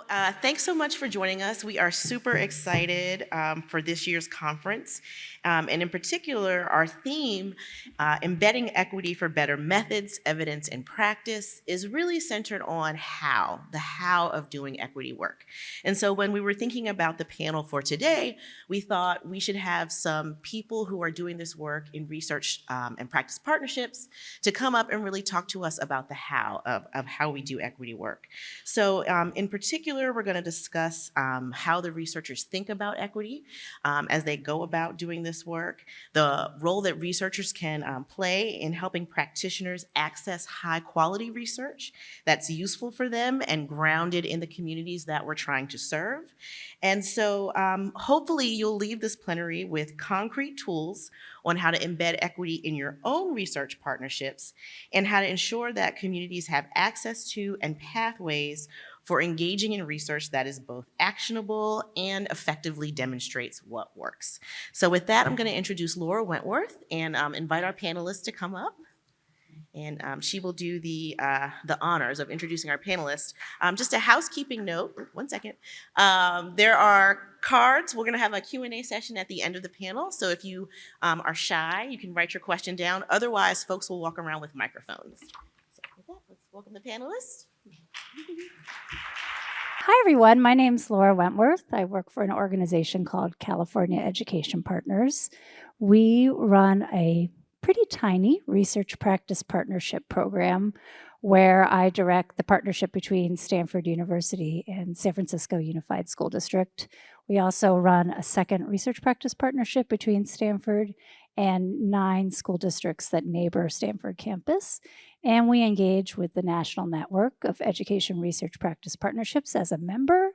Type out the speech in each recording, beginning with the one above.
Thanks so much for joining us. We are super excited for this year's conference. And in particular, our theme, Embedding Equity for Better Methods, Evidence, and Practice, is really centered on the how of doing equity work. And so when we were thinking about the panel for today, we thought we should have some people who are doing this work in research and practice partnerships to come up and really talk to us about the how of how we do equity work. So in particular, we're going to discuss how the researchers think about equity as they go about doing this work, the role that researchers can play in helping practitioners access high quality research that's useful for them and grounded in the communities that we're trying to serve. And so hopefully you'll leave this plenary with concrete tools on how to embed equity in your own research partnerships and how to ensure that communities have access to and pathways for engaging in research that is both actionable and effectively demonstrates what works. So with that, I'm going to introduce Laura Wentworth and invite our panelists to come up. And she will do the honors of introducing our panelists. Just a housekeeping note, one second. There are cards. We're going to have a Q&A session at the end of the panel. So if you are shy, you can write your question down. Otherwise, folks will walk around with microphones. So with that, let's welcome the panelists. Hi, everyone. My name's Laura Wentworth. I work for an organization called California Education Partners. We run a pretty tiny research practice partnership program where I direct the partnership between Stanford University and San Francisco Unified School District. We also run a second research practice partnership between Stanford and 9 school districts that neighbor Stanford campus. And we engage with the National Network of Education Research Practice Partnerships as a member.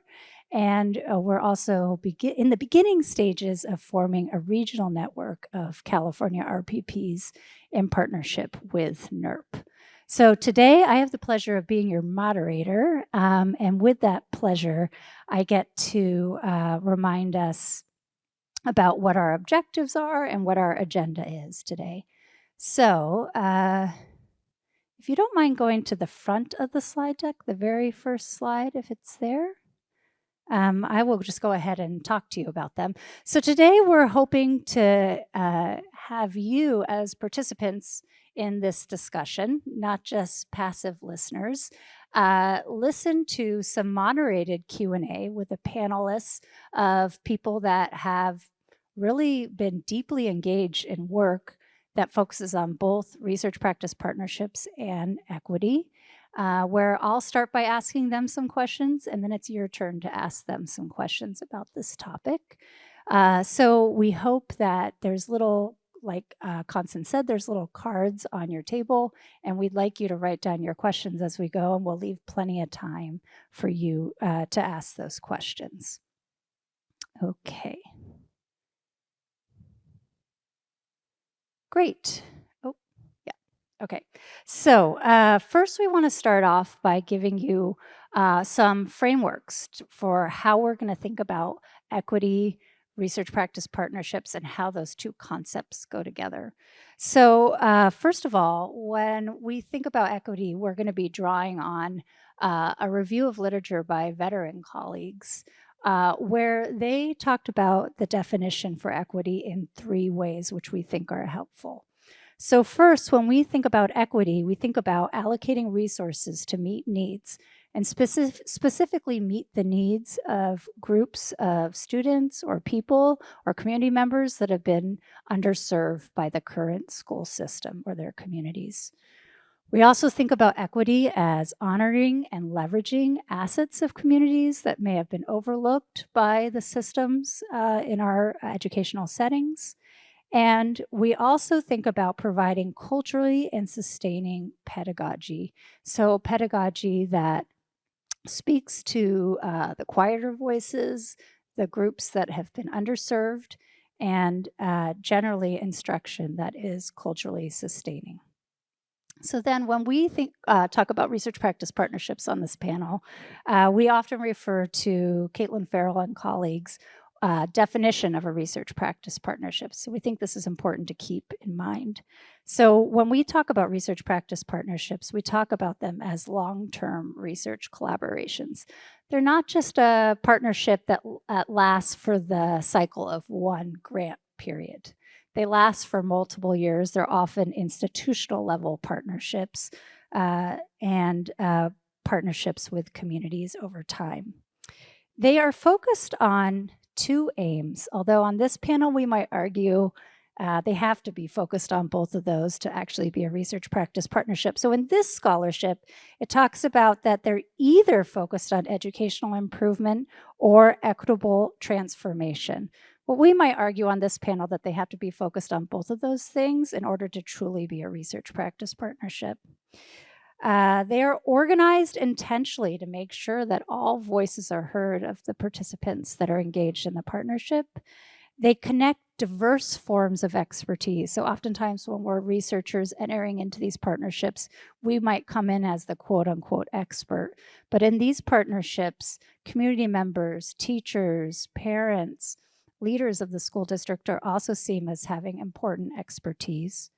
And we're also in the beginning stages of forming a regional network of California RPPs in partnership with NERP. So today I have the pleasure of being your moderator. And with that pleasure, I get to remind us about what our objectives are and what our agenda is today. So if you don't mind going to the front of the slide deck, the very first slide, if it's there. I will just go ahead and talk to you about them. So today we're hoping to have you as participants in this discussion, not just passive listeners. Listen to some moderated Q&A with the panelists of people that have really been deeply engaged in work that focuses on both research practice partnerships and equity. Where I'll start by asking them some questions, and then it's your turn to ask them some questions about this topic. So we hope that there's little, like Constance said, there's little cards on your table, and we'd like you to write down your questions as we go, and we'll leave plenty of time for you to ask those questions. Okay. Great. Okay, so first we want to start off by giving you some frameworks for how we're going to think about equity, research practice partnerships, and how those two concepts go together. So first of all, when we think about equity, we're going to be drawing on a review of literature by veteran colleagues where they talked about the definition for equity in 3 ways, which we think are helpful. So first, when we think about equity, we think about allocating resources to meet needs and specifically meet the needs of groups of students or people or community members that have been underserved by the current school system or their communities. We also think about equity as honoring and leveraging assets of communities that may have been overlooked by the systems in our educational settings. And we also think about providing culturally and sustaining pedagogy. So pedagogy that speaks to the quieter voices, the groups that have been underserved, and generally instruction that is culturally sustaining. So then when we talk about research practice partnerships on this panel, we often refer to Caitlin Farrell and colleagues definition of a research practice partnership. So we think this is important to keep in mind. So when we talk about research practice partnerships, we talk about them as long-term research collaborations. They're not just a partnership that lasts for the cycle of one grant period. They last for multiple years. They're often institutional level partnerships and partnerships with communities over time. They are focused on two aims, although on this panel we might argue they have to be focused on both of those to actually be a research practice partnership. So in this scholarship, it talks about that they're either focused on educational improvement or equitable transformation. But we might argue on this panel that they have to be focused on both of those things in order to truly be a research practice partnership. They are organized intentionally to make sure that all voices are heard of the participants that are engaged in the partnership. They connect diverse forms of expertise. So oftentimes when we're researchers entering into these partnerships, we might come in as the quote unquote expert. But in these partnerships, community members, teachers, parents, leaders of the school district are also seen as having important expertise.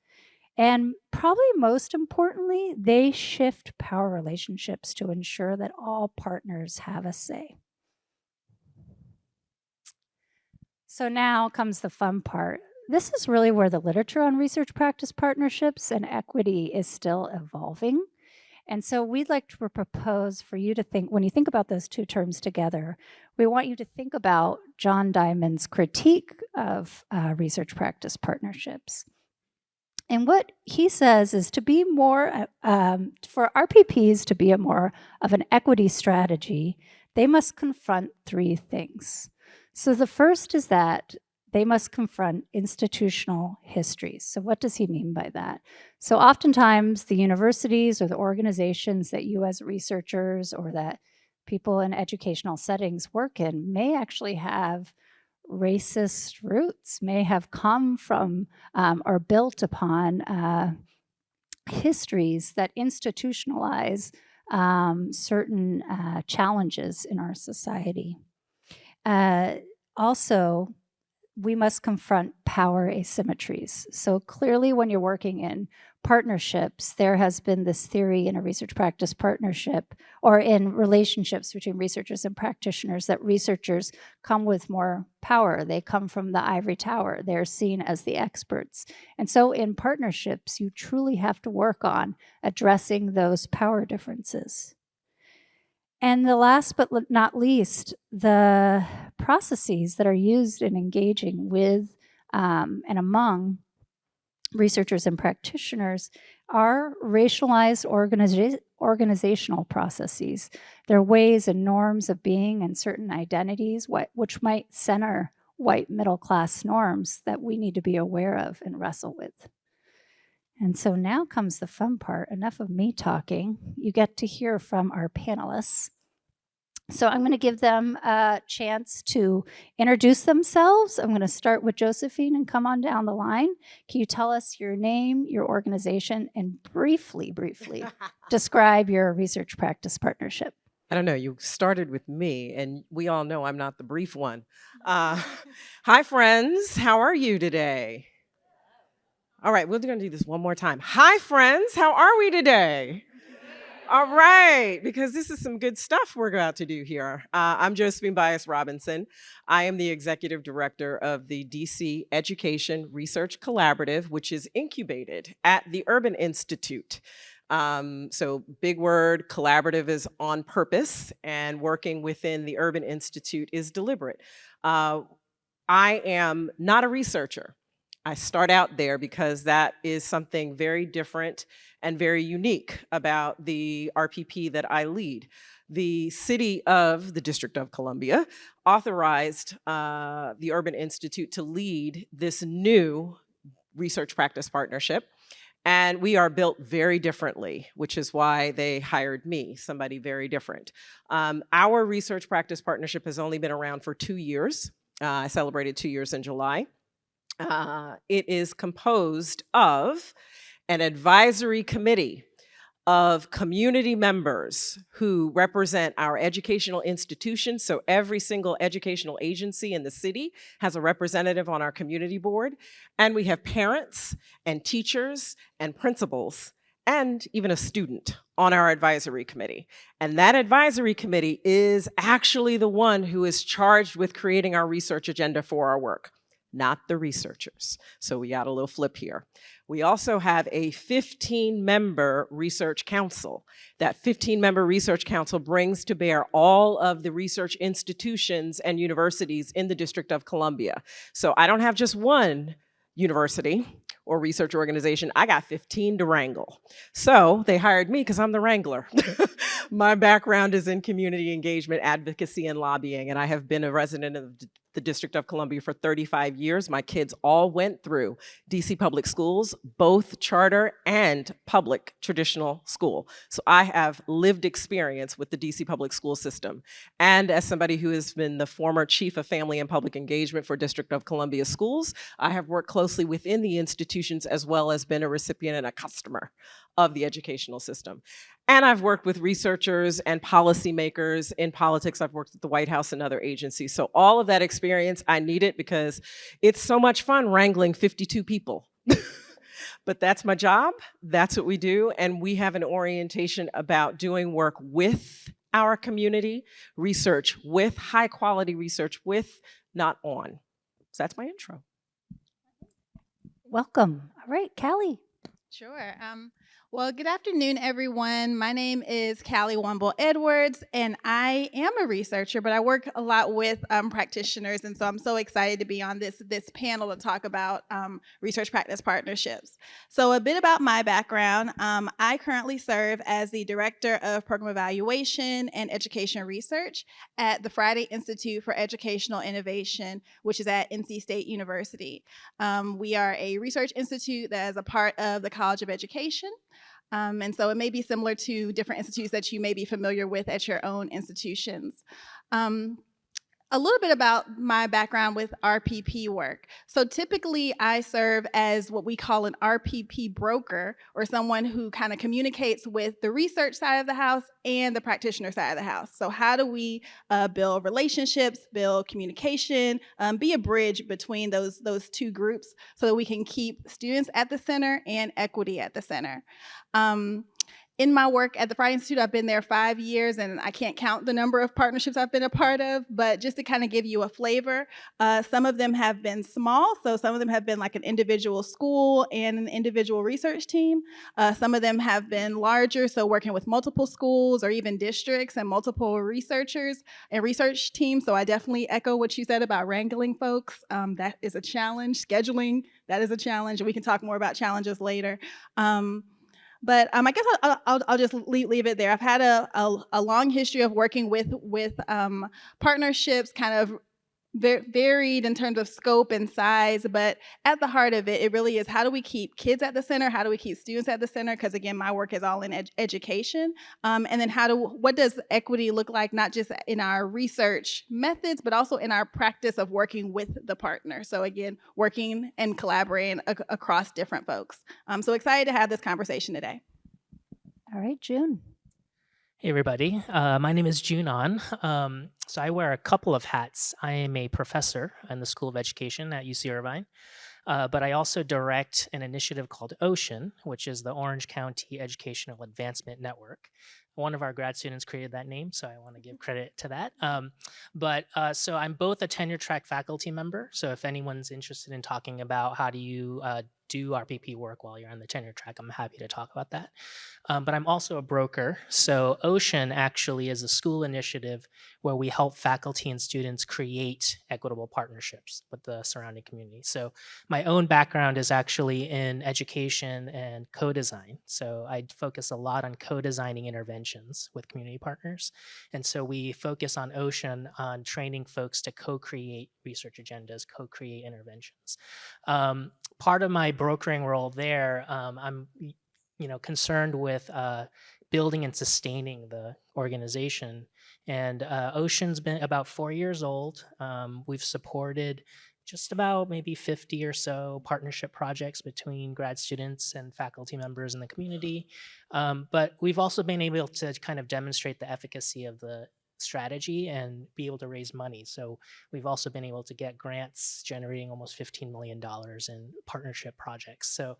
And probably most importantly, they shift power relationships to ensure that all partners have a say. So now comes the fun part. This is really where the literature on research practice partnerships and equity is still evolving. And so we'd like to propose for you to think, when you think about those two terms together, we want you to think about John Diamond's critique of research practice partnerships. And what he says is to be more, for RPPs to be a more of an equity strategy, they must confront three things. So the first is that they must confront institutional histories. So what does he mean by that? So oftentimes the universities or the organizations that you as researchers or that people in educational settings work in may actually have racist roots, may have come from or built upon histories that institutionalize certain challenges in our society. Also, we must confront power asymmetries. So clearly when you're working in partnerships, there has been this theory in a research practice partnership or in relationships between researchers and practitioners that researchers come with more power. They come from the ivory tower. They're seen as the experts. And so in partnerships, you truly have to work on addressing those power differences. And the last but not least, the processes that are used in engaging with and among researchers and practitioners are racialized organizational processes. They're ways and norms of being and certain identities which might center white middle-class norms that we need to be aware of and wrestle with. And so now comes the fun part. Enough of me talking. You get to hear from our panelists. So I'm going to give them a chance to introduce themselves. I'm going to start with Josephine and come on down the line. Can you tell us your name, your organization, and briefly describe your research practice partnership? I don't know, you started with me, and we all know I'm not the brief one. Hi, friends. How are you today? All right, we're going to do this one more time. Hi, friends. How are we today? All right, because this is some good stuff we're about to do here. I'm Josephine Bias-Robinson. I am the executive director of the DC Education Research Collaborative, which is incubated at the Urban Institute. So big word, collaborative is on purpose, and working within the Urban Institute is deliberate. I am not a researcher. I start out there because that is something very different and very unique about the RPP that I lead. The city of the District of Columbia authorized the Urban Institute to lead this new research practice partnership. And we are built very differently, which is why they hired me, somebody very different. Our research practice partnership has only been around for 2 years. I celebrated 2 years in July. It is composed of an advisory committee of community members who represent our educational institutions. So every single educational agency in the city has a representative on our community board. And we have parents and teachers and principals and even a student on our advisory committee. And that advisory committee is actually the one who is charged with creating our research agenda for our work, not the researchers. So we got a little flip here. We also have a 15-member research council. That 15-member research council brings to bear all of the research institutions and universities in the District of Columbia. So I don't have just one university or research organization, I got 15 to wrangle. So they hired me because I'm the wrangler. My background is in community engagement, advocacy, and lobbying, and I have been a resident of the District of Columbia for 35 years. My kids all went through DC public schools, both charter and public traditional school. So I have lived experience with the DC public school system. And as somebody who has been the former chief of family and public engagement for District of Columbia schools, I have worked closely within the institutions as well as been a recipient and a customer of the educational system. And I've worked with researchers and policymakers in politics. I've worked at the White House and other agencies. So all of that experience, I need it because it's so much fun wrangling 52 people. But that's my job. That's what we do. And we have an orientation about doing work with our community, research with high quality research with, not on. So that's my intro. Welcome. All right, Callie. Sure. Well, good afternoon, everyone. My name is Callie Womble Edwards, and I am a researcher, but I work a lot with practitioners, and so I'm so excited to be on this panel to talk about research practice partnerships. So a bit about my background. I currently serve as the Director of Program Evaluation and Education Research at the Friday Institute for Educational Innovation, which is at NC State University. We are a research institute that is a part of the College of Education. And so it may be similar to different institutes that you may be familiar with at your own institutions. A little bit about my background with RPP work. So typically I serve as what we call an RPP broker, or someone who kind of communicates with the research side of the house and the practitioner side of the house. So how do we build relationships, build communication, be a bridge between those two groups so that we can keep students at the center and equity at the center. In my work at the Friday Institute, I've been there 5 years, and I can't count the number of partnerships I've been a part of, but just to kind of give you a flavor, some of them have been small, so some of them have been like an individual school and an individual research team. Some of them have been larger, so working with multiple schools or even districts and multiple researchers and research teams, so I definitely echo what you said about wrangling folks. That is a challenge. Scheduling, that is a challenge, and we can talk more about challenges later. But I guess I'll just leave it there. I've had a long history of working with partnerships, kind of varied in terms of scope and size, but at the heart of it, it really is how do we keep kids at the center? How do we keep students at the center? Because again, my work is all in education. And then what does equity look like, not just in our research methods, but also in our practice of working with the partner. So again, working and collaborating across different folks. So excited to have this conversation today. All right, June. Hey everybody, my name is June An. So I wear a couple of hats. I am a professor in the School of Education at UC Irvine, but I also direct an initiative called OCEAN, which is the Orange County Educational Advancement Network. One of our grad students created that name, so I want to give credit to that. So I'm both a tenure track faculty member, so if anyone's interested in talking about how do you do RPP work while you're on the tenure track, I'm happy to talk about that. But I'm also a broker. So OCEAN actually is a school initiative where we help faculty and students create equitable partnerships with the surrounding community. So my own background is actually in education and co-design. So I focus a lot on co-designing interventions with community partners. And so we focus on OCEAN on training folks to co-create research agendas, co-create interventions. Part of my brokering role there, I'm concerned with building and sustaining the organization. And OCEAN's been about 4 years old. We've supported just about maybe 50 or so partnership projects between grad students and faculty members in the community. But we've also been able to kind of demonstrate the efficacy of the strategy and be able to raise money. So we've also been able to get grants generating almost $15 million in partnership projects. So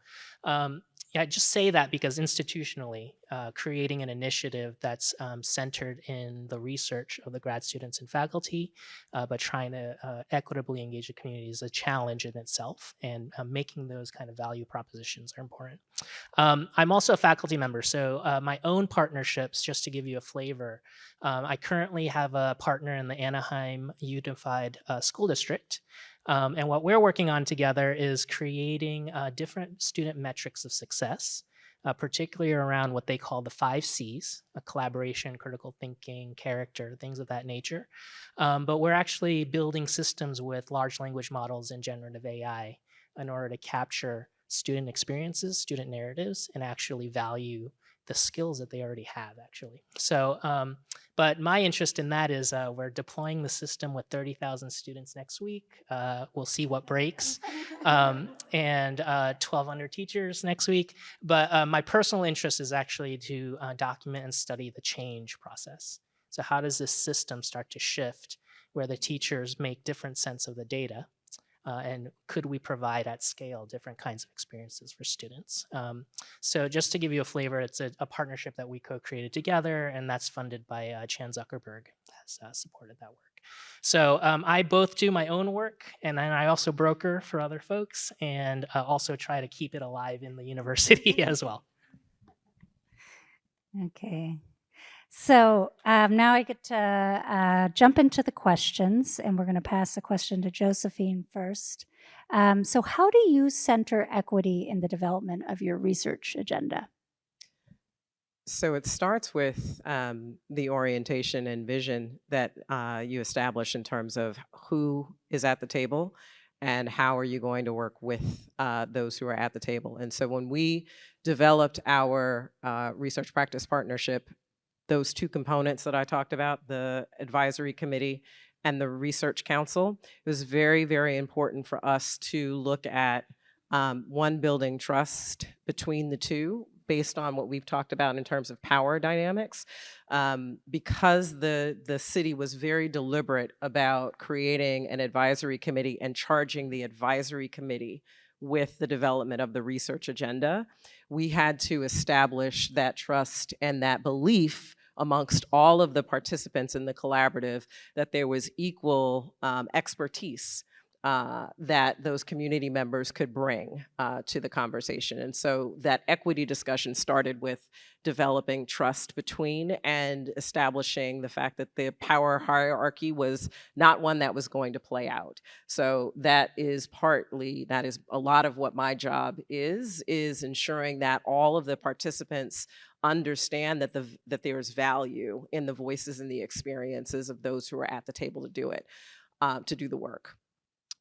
yeah, I just say that because institutionally, creating an initiative that's centered in the research of the grad students and faculty, but trying to equitably engage the community is a challenge in itself, and making those kind of value propositions are important. I'm also a faculty member, so my own partnerships, just to give you a flavor, I currently have a partner in the Anaheim Unified School District. And what we're working on together is creating different student metrics of success, particularly around what they call the 5 C's, collaboration, critical thinking, character, things of that nature. But we're actually building systems with large language models and generative AI in order to capture student experiences, student narratives, and actually value the skills that they already have, actually. So, but my interest in that is we're deploying the system with 30,000 students next week. We'll see what breaks. And 1,200 teachers next week. But my personal interest is actually to document and study the change process. So how does this system start to shift where the teachers make different sense of the data? And could we provide at scale different kinds of experiences for students? So just to give you a flavor, it's a partnership that we co-created together, and that's funded by Chan Zuckerberg, has supported that work. So I both do my own work, and then I also broker for other folks, and also try to keep it alive in the university as well. Okay. So now I get to jump into the questions, and we're going to pass the question to Josephine first. So how do you center equity in the development of your research agenda? So it starts with the orientation and vision that you establish in terms of who is at the table and how are you going to work with those who are at the table. And so when we developed our research practice partnership, those 2 components that I talked about, the advisory committee and the research council, it was very, very important for us to look at one, building trust between the two based on what we've talked about in terms of power dynamics, because the city was very deliberate about creating an advisory committee and charging the advisory committee with the development of the research agenda. We had to establish that trust and that belief amongst all of the participants in the collaborative that there was equal expertise that those community members could bring to the conversation. And so that equity discussion started with developing trust between and establishing the fact that the power hierarchy was not one that was going to play out. So that is a lot of what my job is ensuring that all of the participants understand that there's value in the voices and the experiences of those who are at the table to do it, to do the work.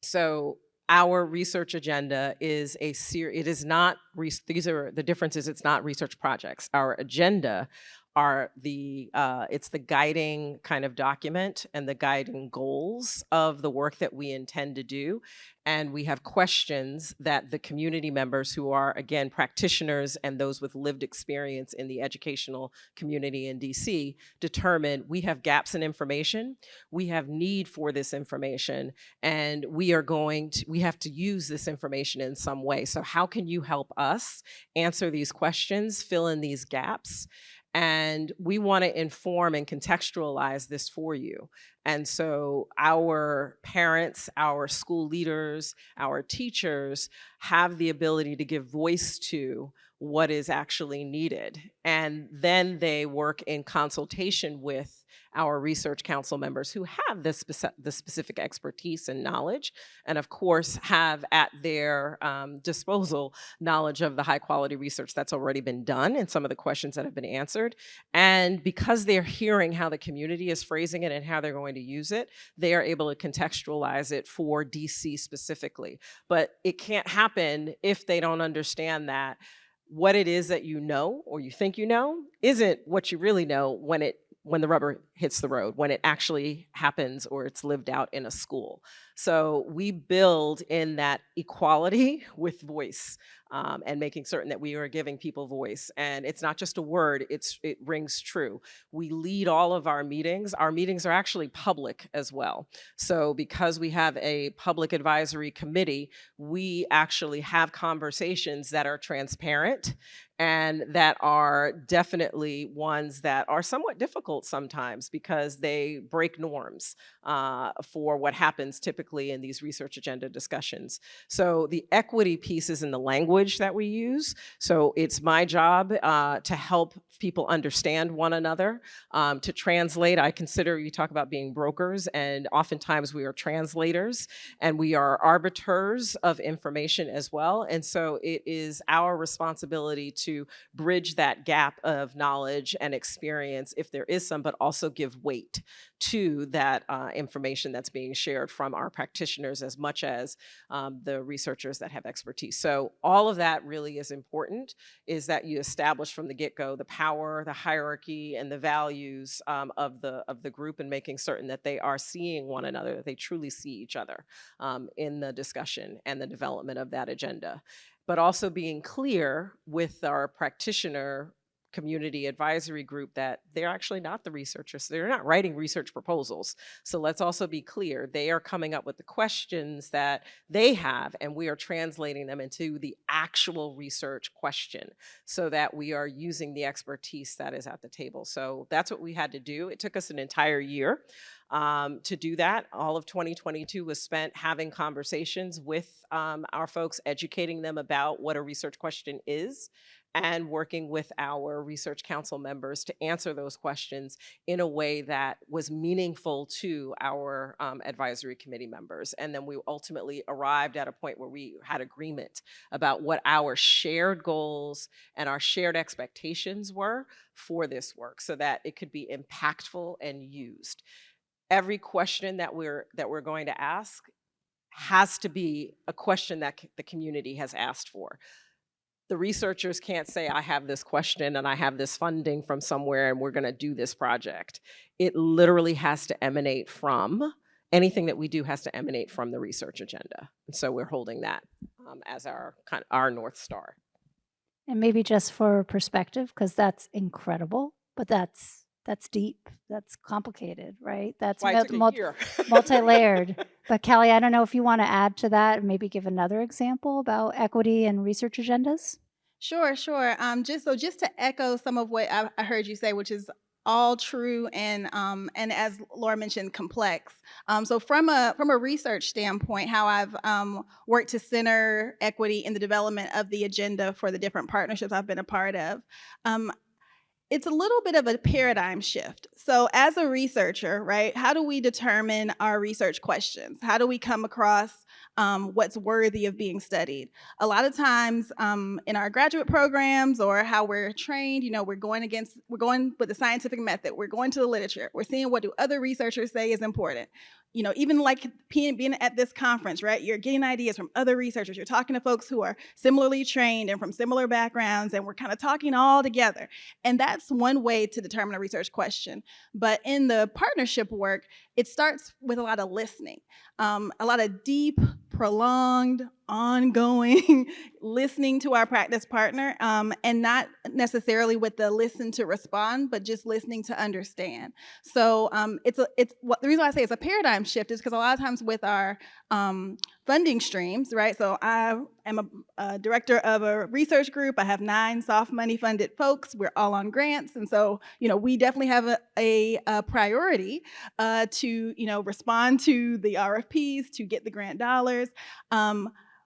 So our research agenda is these are the differences, it's not research projects. Our agenda are it's the guiding kind of document and the guiding goals of the work that we intend to do. And we have questions that the community members who are, again, practitioners and those with lived experience in the educational community in DC determine we have gaps in information, we have need for this information, and we have to use this information in some way. So how can you help us answer these questions, fill in these gaps? And we want to inform and contextualize this for you. And so our parents, our school leaders, our teachers have the ability to give voice to what is actually needed. And then they work in consultation with our research council members who have the specific expertise and knowledge, and of course have at their disposal knowledge of the high quality research that's already been done and some of the questions that have been answered. And because they're hearing how the community is phrasing it and how they're going to use it, they are able to contextualize it for DC specifically. But it can't happen if they don't understand that what it is that you know or you think you know isn't what you really know when it when the rubber hits the road, when it actually happens or it's lived out in a school. So we build in that equality with voice, and making certain that we are giving people voice. And it's not just a word, it rings true. We lead all of our meetings. Our meetings are actually public as well. So because we have a public advisory committee, we actually have conversations that are transparent and that are definitely ones that are somewhat difficult sometimes because they break norms for what happens typically in these research agenda discussions. So the equity piece is in the language that we use. So it's my job to help people understand one another, to translate. I consider, you talk about being brokers, and oftentimes we are translators and we are arbiters of information as well. And so it is our responsibility to bridge that gap of knowledge and experience, if there is some, but also give weight to that information that's being shared from our practitioners as much as the researchers that have expertise. So all of that really is important, is that you establish from the get-go the power, the hierarchy, and the values of the group, and making certain that they are seeing one another, that they truly see each other in the discussion and the development of that agenda. But also being clear with our practitioner community advisory group that they're actually not the researchers. They're not writing research proposals. So let's also be clear. They are coming up with the questions that they have, and we are translating them into the actual research question so that we are using the expertise that is at the table. So that's what we had to do. It took us an entire year to do that. All of 2022 was spent having conversations with our folks, educating them about what a research question is, and working with our research council members to answer those questions in a way that was meaningful to our advisory committee members. And then we ultimately arrived at a point where we had agreement about what our shared goals and our shared expectations were for this work so that it could be impactful and used. Every question that we're going to ask has to be a question that the community has asked for. The researchers can't say, I have this question and I have this funding from somewhere and we're gonna do this project. It literally has to emanate from, anything that we do has to emanate from the research agenda. And so we're holding that as our North Star. And maybe just for perspective, because that's incredible, but that's deep, that's complicated, right? That's why it took a year. multi-layered. But Callie, I don't know if you want to add to that and maybe give another example about equity and research agendas. Sure. Just to echo some of what I heard you say, which is all true and as Laura mentioned, complex. So from a research standpoint, how I've worked to center equity in the development of the agenda for the different partnerships I've been a part of. It's a little bit of a paradigm shift. So as a researcher, right, how do we determine our research questions? How do we come across what's worthy of being studied? A lot of times in our graduate programs or how we're trained, we're going with the scientific method. We're going to the literature. We're seeing what do other researchers say is important. Even like being at this conference, right? You're getting ideas from other researchers. You're talking to folks who are similarly trained and from similar backgrounds, and we're kind of talking all together. And that's one way to determine a research question. But in the partnership work, it starts with a lot of listening, a lot of deep, prolonged, ongoing listening to our practice partner, and not necessarily with the listen to respond, but just listening to understand. So the reason why I say it's a paradigm shift is because a lot of times with our funding streams, right? So I am a director of a research group. I have 9 soft money funded folks. We're all on grants. And so, we definitely have a priority to, respond to the RFPs, to get the grant dollars.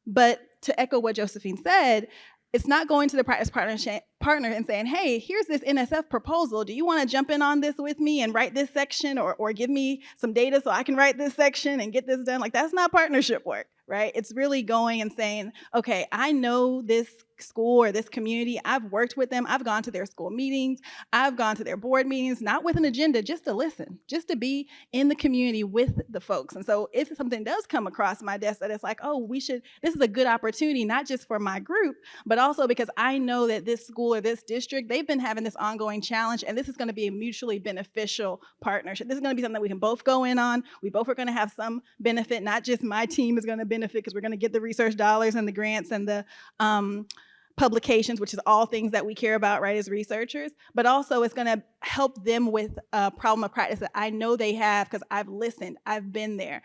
But to echo what Josephine said, it's not going to the practice partner and saying, hey, here's this NSF proposal. Do you want to jump in on this with me and write this section or give me some data so I can write this section and get this done? Like, that's not partnership work, right? It's really going and saying, okay, I know this school or this community. I've worked with them. I've gone to their school meetings. I've gone to their board meetings, not with an agenda, just to listen, just to be in the community with the folks. And so if something does come across my desk that it's like, oh, this is a good opportunity, not just for my group, but also because I know that this school school or this district, they've been having this ongoing challenge, and this is going to be a mutually beneficial partnership. This is going to be something that we can both go in on. We both are going to have some benefit. Not just my team is going to benefit because we're going to get the research dollars and the grants and the publications, which is all things that we care about, right, as researchers, but also it's going to help them with a problem of practice that I know they have because I've listened, I've been there.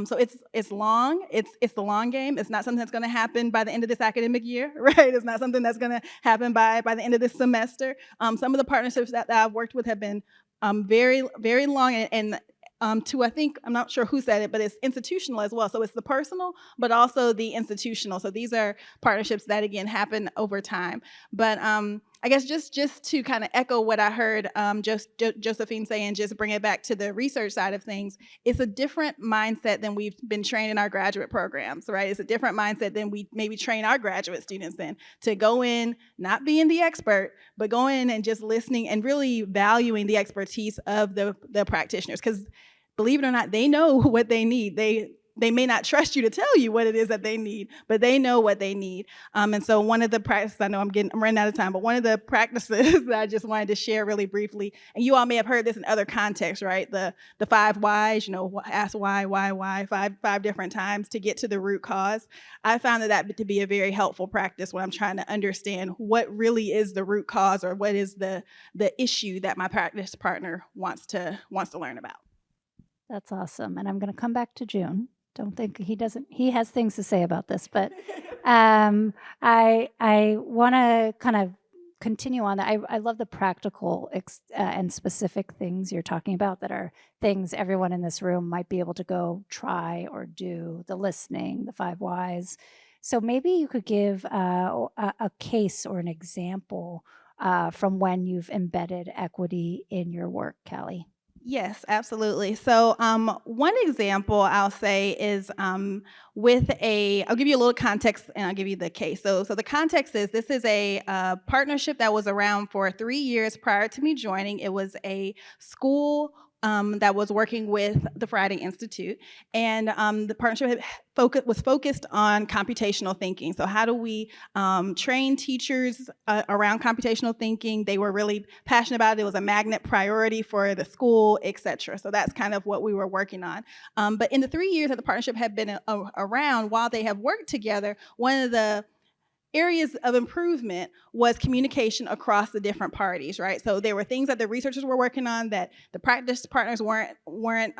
So it's long, it's the long game. It's not something that's going to happen by the end of this academic year, right? It's not something that's going to happen by the end of this semester. Some of the partnerships that I've worked with have been very, very long and to, I think, I'm not sure who said it, but it's institutional as well. So it's the personal, but also the institutional. So these are partnerships that, again, happen over time. But I guess just to kind of echo what I heard Josephine say and just bring it back to the research side of things, it's a different mindset than we've been trained in our graduate programs, right? It's a different mindset than we maybe train our graduate students in, to go in, not being the expert, but go in and just listening and really valuing the expertise of the practitioners. Because believe it or not, they know what they need. They may not trust you to tell you what it is that they need, but they know what they need. And so one of the practices, I know I'm running out of time, but one of the practices that I just wanted to share really briefly, and you all may have heard this in other contexts, right? The 5 whys, ask why, five different times to get to the root cause. I found that to be a very helpful practice when I'm trying to understand what really is the root cause or what is the issue that my practice partner wants to learn about. That's awesome. And I'm going to come back to June. Don't think he has things to say about this, but I want to kind of continue on that. I love the practical and specific things you're talking about that are things everyone in this room might be able to go try or do, the listening, the 5 whys. So maybe you could give a case or an example from when you've embedded equity in your work, Callie. Yes, absolutely. So one example I'll say is I'll give you a little context and I'll give you the case. So the context is this is a partnership that was around for 3 years prior to me joining. It was a school that was working with the Friday Institute, and the partnership was focused on computational thinking. So how do we train teachers around computational thinking? They were really passionate about it. It was a magnet priority for the school, et cetera. So that's kind of what we were working on. But in the 3 years that the partnership had been around, while they have worked together, one of the areas of improvement was communication across the different parties, right? So there were things that the researchers were working on that the practice partners weren't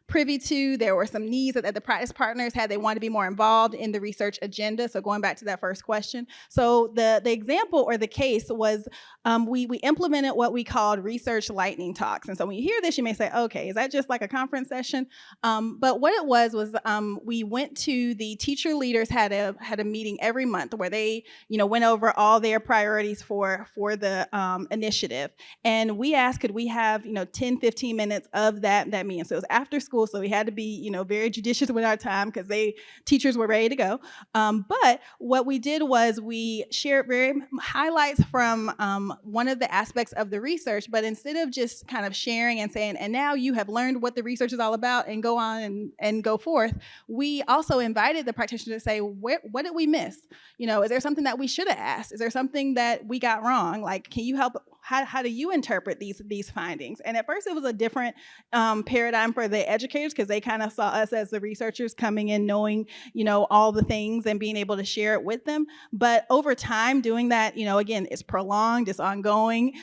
privy to. There were some needs that the practice partners had. They wanted to be more involved in the research agenda. So going back to that first question. So the example or the case was we implemented what we called research lightning talks. And so when you hear this, you may say, okay, is that just like a conference session? But what it was we went to the teacher leaders had a meeting every month where they went over all their priorities for the initiative. And we asked, could we have 10, 15 minutes of that meeting? So it was after school. So we had to be, very judicious with our time because teachers were ready to go. But what we did was we shared highlights from one of the aspects of the research, but instead of just kind of sharing and saying, and now you have learned what the research is all about and go on and go forth, we also invited the practitioner to say, what did we miss? Is there something that we should have asked? Is there something that we got wrong? Like, can you help? How do you interpret these findings? And at first it was a different paradigm for the educators because they kind of saw us as the researchers coming in knowing, all the things and being able to share it with them. But over time doing that, again, it's prolonged, it's ongoing.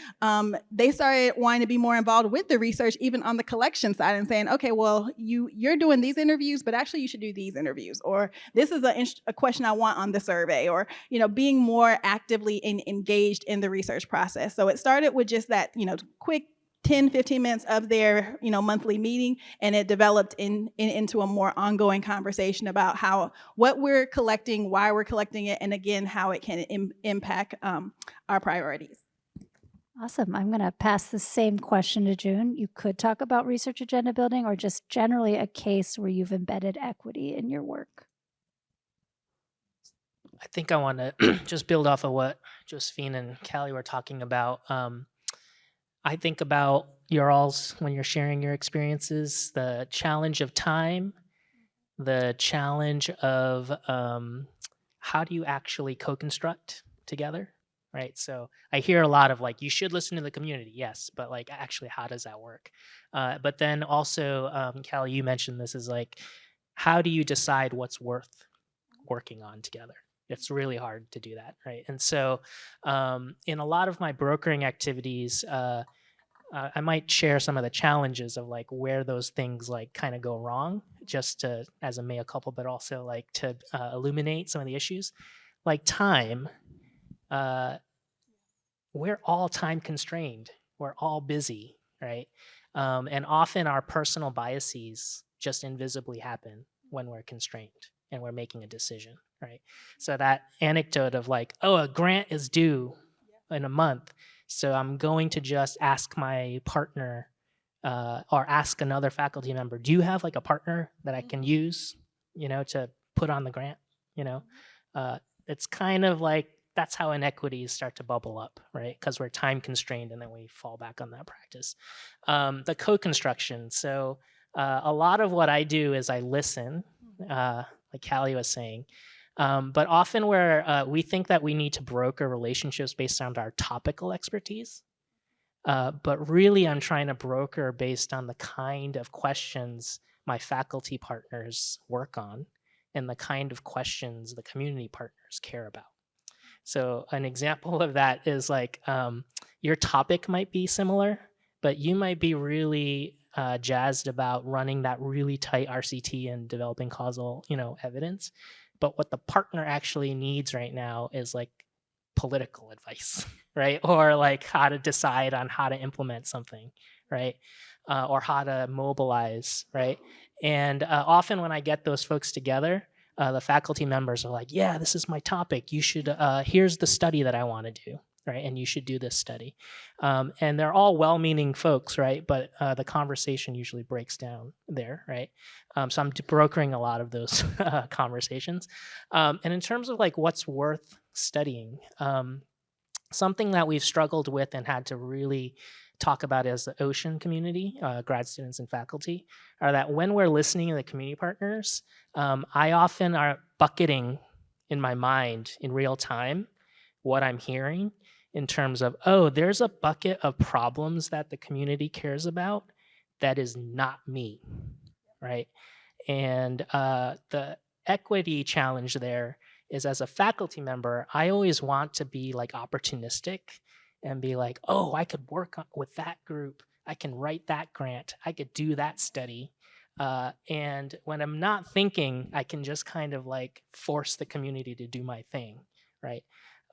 They started wanting to be more involved with the research, even on the collection side and saying, okay, well, you're doing these interviews, but actually you should do these interviews. Or this is a question I want on the survey, or, being more actively engaged in the research process. So it started with just that, quick 10, 15 minutes of their, monthly meeting, and it developed into a more ongoing conversation about what we're collecting, why we're collecting it, and again, how it can impact our priorities. Awesome. I'm going to pass the same question to June. You could talk about research agenda building or just generally a case where you've embedded equity in your work. I think I want to just build off of what Josephine and Callie were talking about. I think about your alls when you're sharing your experiences, the challenge of time, the challenge of how do you actually co-construct together? right? So I hear a lot of like, you should listen to the community, yes, but like, actually, how does that work? But then also, Callie, you mentioned this is like, how do you decide what's worth working on together? It's really hard to do that, right? And so in a lot of my brokering activities, I might share some of the challenges of like where those things like kind of go wrong, just to as a mea culpa, but also like to illuminate some of the issues. Like time, uh, we're all time constrained. We're all busy, right? And often our personal biases just invisibly happen when we're constrained and we're making a decision, right? So that anecdote of like, oh, a grant is due in a month, so I'm going to just ask my partner or ask another faculty member, do you have like a partner that I can use, to put on the grant? You know, it's kind of like that's how inequities start to bubble up, right? Because we're time constrained and then we fall back on that practice. The co-construction. So a lot of what I do is I listen, like Callie was saying. But often where we think that we need to broker relationships based on our topical expertise. But really, I'm trying to broker based on the kind of questions my faculty partners work on and the kind of questions the community partners care about. So an example of that is like your topic might be similar, but you might be really jazzed about running that really tight RCT and developing causal, evidence. But what the partner actually needs right now is like political advice, right? Or like how to decide on how to implement something, right? Or how to mobilize, right? And often when I get those folks together, the faculty members are like, yeah, this is my topic. You should, here's the study that I want to do, right? And you should do this study. And they're all well-meaning folks, right? But the conversation usually breaks down there, right? So I'm brokering a lot of those conversations. And in terms of like what's worth studying, something that we've struggled with and had to really talk about as the ocean community, grad students and faculty, are that when we're listening to the community partners, I often are bucketing in my mind in real time what I'm hearing in terms of, oh, there's a bucket of problems that the community cares about that is not me, right? And the equity challenge there is, as a faculty member, I always want to be like opportunistic and be like, oh, I could work with that group. I can write that grant. I could do that study. And when I'm not thinking, I can just kind of like force the community to do my thing, right?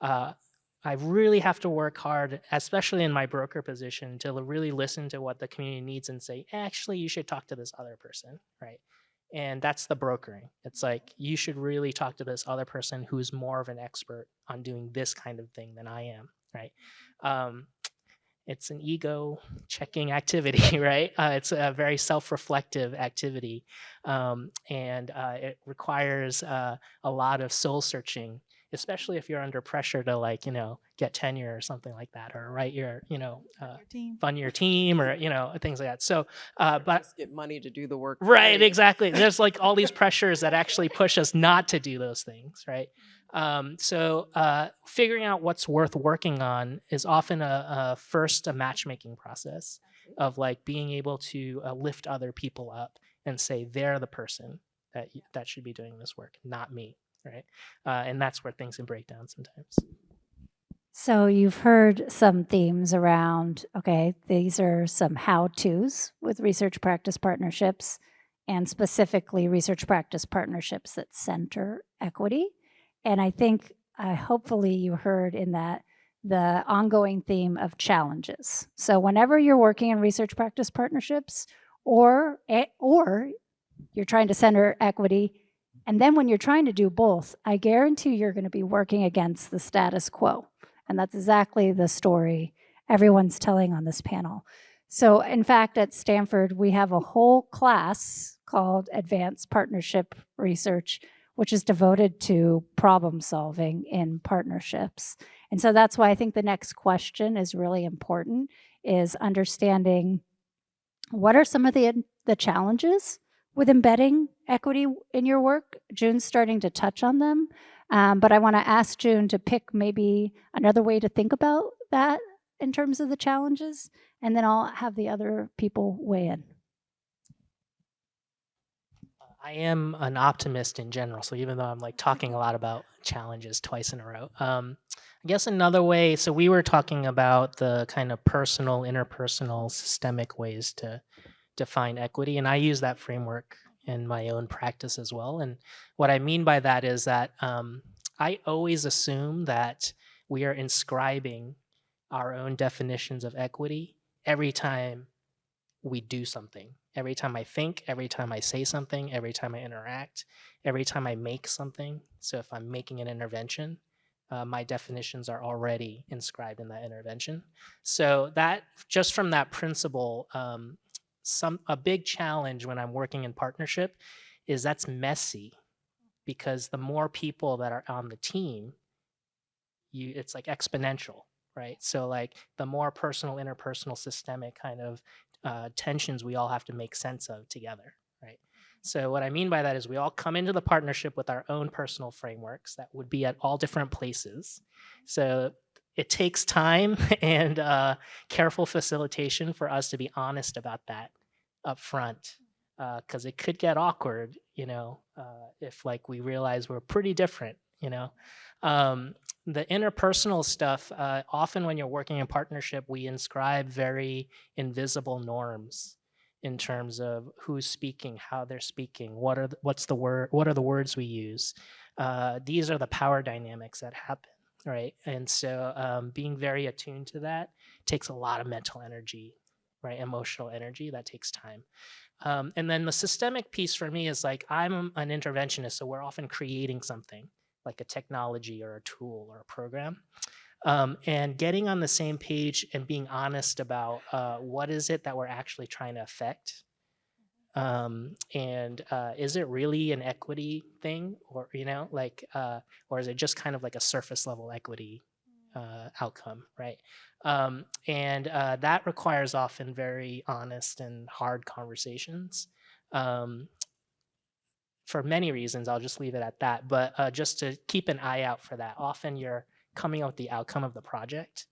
I really have to work hard, especially in my broker position, to really listen to what the community needs and say, actually, you should talk to this other person, right? And that's the brokering. It's like, you should really talk to this other person who's more of an expert on doing this kind of thing than I am, right? It's an ego checking activity, right? It's a very self-reflective activity. And it requires a lot of soul searching, especially if you're under pressure to like, get tenure or something like that, or write your, fund your team or, things like that. So, but Just get money to do the work. right, exactly. There's like all these pressures that actually push us not to do those things, right? So figuring out what's worth working on is often a matchmaking process of like being able to lift other people up and say they're the person that should be doing this work, not me, right? And that's where things can break down sometimes. So you've heard some themes around, okay, these are some how-tos with research practice partnerships, and specifically research practice partnerships that center equity. And I think, hopefully you heard in that the ongoing theme of challenges. So whenever you're working in research practice partnerships, or you're trying to center equity, and then when you're trying to do both, I guarantee you're going to be working against the status quo. And that's exactly the story everyone's telling on this panel. So in fact, at Stanford, we have a whole class called Advanced Partnership Research, which is devoted to problem solving in partnerships. And so that's why I think the next question is really important, is understanding what are some of the challenges with embedding equity in your work. June's starting to touch on them. But I want to ask June to pick maybe another way to think about that in terms of the challenges, and then I'll have the other people weigh in. I am an optimist in general, so even though I'm like talking a lot about challenges twice in a row, I guess another way. So we were talking about the kind of personal, interpersonal, systemic ways to define equity, and I use that framework in my own practice as well. And what I mean by that is that I always assume that we are inscribing our own definitions of equity every time we do something. Every time I think, every time I say something, every time I interact, every time I make something. So if I'm making an intervention, my definitions are already inscribed in that intervention. So that, just from that principle, a big challenge when I'm working in partnership is that's messy, because the more people that are on the team, it's like exponential, right? So like the more personal, interpersonal, systemic kind of tensions we all have to make sense of together, right? So what I mean by that is we all come into the partnership with our own personal frameworks that would be at all different places. So it takes time and careful facilitation for us to be honest about that up front, because it could get awkward, if like we realize we're pretty different, the interpersonal stuff, often when you're working in partnership, we inscribe very invisible norms in terms of who's speaking, how they're speaking, what are the words we use. These are the power dynamics that happen, right? And so being very attuned to that takes a lot of mental energy, right? Emotional energy, that takes time. And then the systemic piece for me is like, I'm an interventionist, so we're often creating something like a technology or a tool or a program, and getting on the same page and being honest about what is it that we're actually trying to affect, and is it really an equity thing, or or is it just kind of like a surface level equity outcome, right? And that requires often very honest and hard conversations. For many reasons, I'll just leave it at that. But just to keep an eye out for that. Often you're coming up with the outcome of the project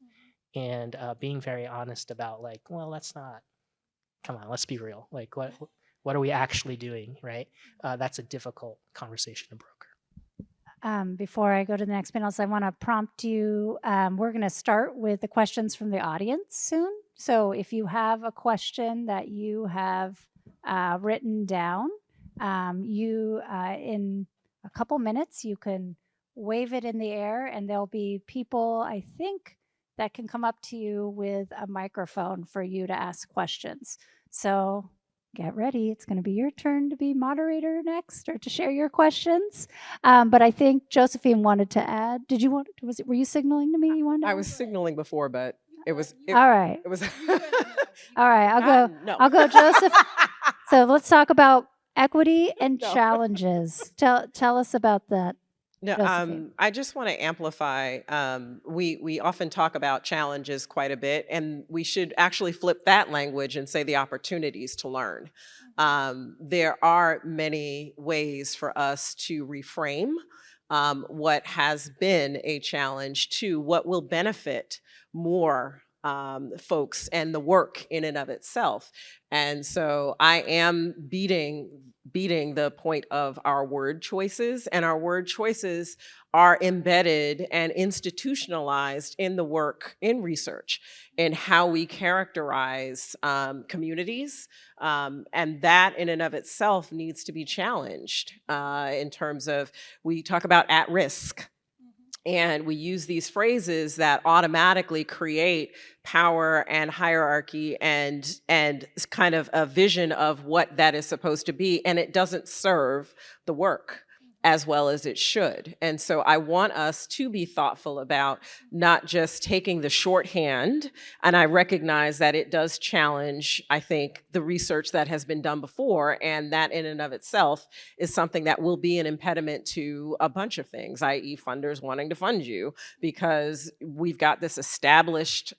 and being very honest about like, well, come on, let's be real. Like what are we actually doing, right? That's a difficult conversation to broker. Before I go to the next panelist, I want to prompt you. We're going to start with the questions from the audience soon. So if you have a question that you have written down, in a couple minutes, you can wave it in the air, and there'll be people, I think, that can come up to you with a microphone for you to ask questions. So get ready. It's going to be your turn to be moderator next, or to share your questions. But I think Josephine wanted to add. Were you signaling to me you wanted to I was signaling before, but all right. It was all right. I'll go, Joseph. So let's talk about equity and challenges. Tell us about that. No, I just want to amplify. We often talk about challenges quite a bit, and we should actually flip that language and say the opportunities to learn. There are many ways for us to reframe what has been a challenge to what will benefit more folks and the work in and of itself. And so I am beating the point of our word choices, and our word choices are embedded and institutionalized in the work in research, in how we characterize communities, and that in and of itself needs to be challenged in terms of, we talk about at risk. And we use these phrases that automatically create power and hierarchy and kind of a vision of what that is supposed to be, and it doesn't serve the work as well as it should. And so I want us to be thoughtful about not just taking the shorthand, and I recognize that it does challenge, I think, the research that has been done before, and that in and of itself is something that will be an impediment to a bunch of things, i.e. funders wanting to fund you, because we've got this established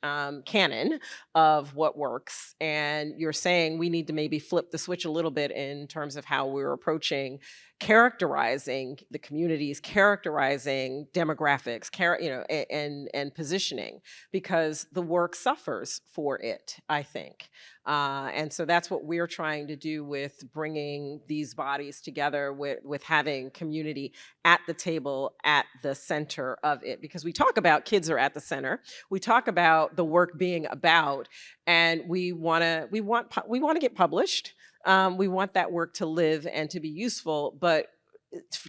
canon of what works, and you're saying we need to maybe flip the switch a little bit in terms of how we're approaching characterizing characterizing the communities, characterizing demographics, and positioning, because the work suffers for it, I think. And so that's what we're trying to do with bringing these bodies together, with having community at the table, at the center of it. Because we talk about kids are at the center. We talk about the work being about, and we want to get published. We want that work to live and to be useful, but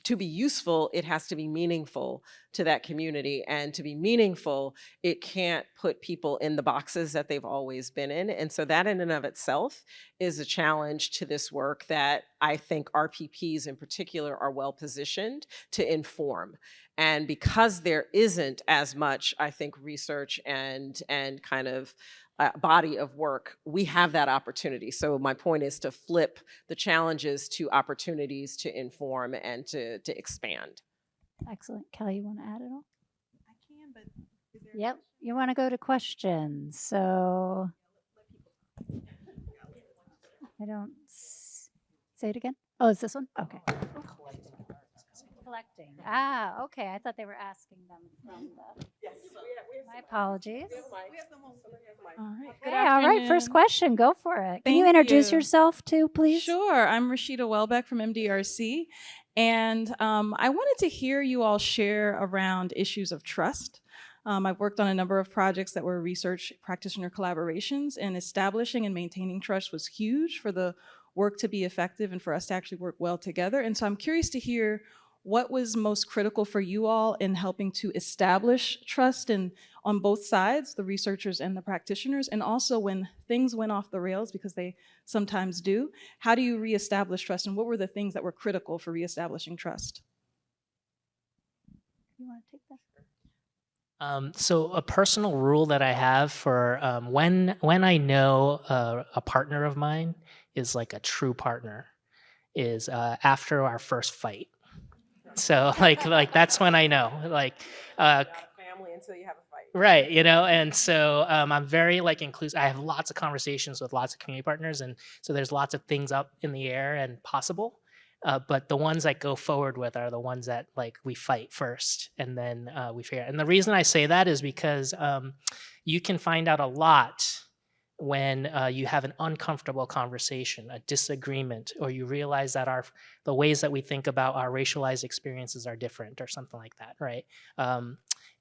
to be useful, it has to be meaningful to that community. And to be meaningful, it can't put people in the boxes that they've always been in. And so that in and of itself is a challenge to this work that I think RPPs in particular are well positioned to inform. And because there isn't as much, I think, research and kind of body of work, we have that opportunity. So my point is to flip the challenges to opportunities to inform and to expand. Excellent. Callie, you want to add it all? I can, but is there Yep. You want to go to questions. So I don't say it again. Oh, is this one? Okay. Collecting. Ah, okay. I thought they were asking them from the. My apologies. All right. Okay, all right. First question. Go for it. Can you Thank introduce you. yourself too, please? Sure. I'm Rashida Welbeck from MDRC. And I wanted to hear you all share around issues of trust. I've worked on a number of projects that were research practitioner collaborations, and establishing and maintaining trust was huge for the work to be effective and for us to actually work well together. And so I'm curious to hear what was most critical for you all in helping to establish trust on both sides, the researchers and the practitioners, and also when things went off the rails, because they sometimes do, how do you reestablish trust, and what were the things that were critical for reestablishing trust? You want to take that? So a personal rule that I have for when I know a partner of mine is like a true partner is after our first fight. So like that's when I know, like Family until you have a fight. right, and so I'm very like inclusive. I have lots of conversations with lots of community partners, and so there's lots of things up in the air and possible. But the ones that go forward with are the ones that like we fight first, and then we figure out. And the reason I say that is because you can find out a lot when you have an uncomfortable conversation, a disagreement, or you realize that the ways that we think about our racialized experiences are different, or something like that, right?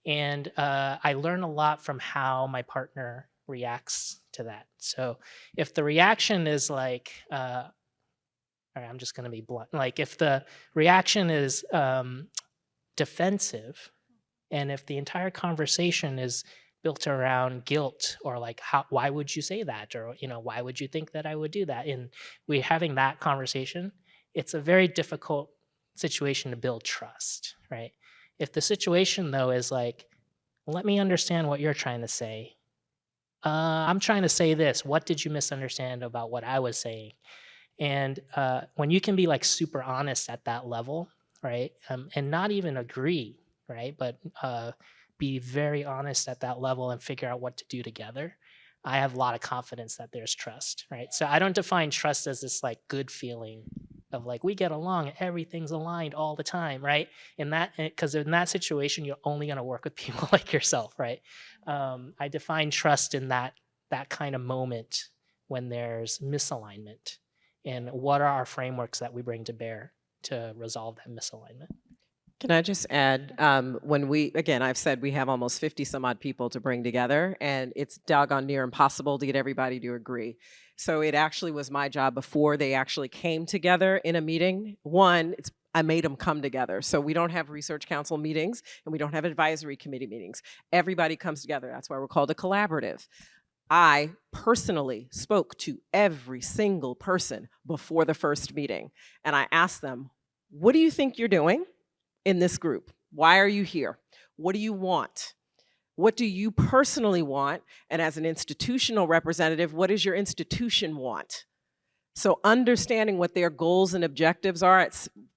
And I learn a lot from how my partner reacts to that. So if the reaction is like, all right, I'm just going to be blunt. Like if the reaction is defensive, and if the entire conversation is built around guilt, or like why would you say that, or why would you think that I would do that, and we're having that conversation, it's a very difficult situation to build trust, right? If the situation though is like, let me understand what you're trying to say, I'm trying to say this, what did you misunderstand about what I was saying? And when you can be like super honest at that level, right, and not even agree, right, but be very honest at that level and figure out what to do together, I have a lot of confidence that there's trust, right? So I don't define trust as this like good feeling of like we get along, everything's aligned all the time, right? Because in that situation, you're only going to work with people like yourself, right? I define trust in that kind of moment when there's misalignment, and what are our frameworks that we bring to bear to resolve that misalignment. Can I just add, again, I've said we have almost 50 some odd people to bring together, and it's doggone near impossible to get everybody to agree. So it actually was my job before they actually came together in a meeting. I made them come together. So we don't have research council meetings, and we don't have advisory committee meetings. Everybody comes together. That's why we're called a collaborative. I personally spoke to every single person before the first meeting, and I asked them, what do you think you're doing in this group? Why are you here? What do you want? What do you personally want? And as an institutional representative, what does your institution want? So understanding what their goals and objectives are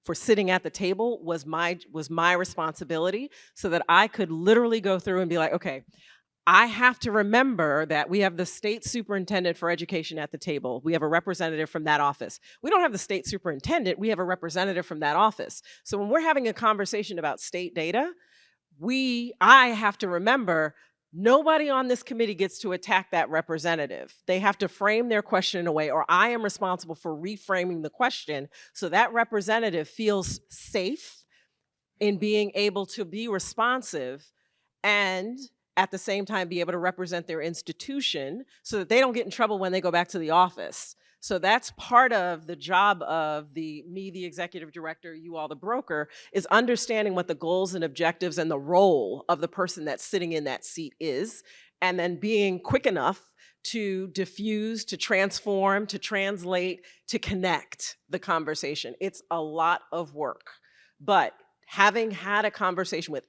for sitting at the table was my responsibility, so that I could literally go through and be like, okay, I have to remember that we have the state superintendent for education at the table. We have a representative from that office. We don't have the state superintendent, we have a representative from that office. So when we're having a conversation about state data, I have to remember nobody on this committee gets to attack that representative. They have to frame their question in a way, or I am responsible for reframing the question so that representative feels safe in being able to be responsive and at the same time be able to represent their institution so that they don't get in trouble when they go back to the office. So that's part of the job of the executive director, you all the broker, is understanding what the goals and objectives and the role of the person that's sitting in that seat is, and then being quick enough to diffuse, to transform, to translate, to connect the conversation. It's a lot of work, but having had a conversation with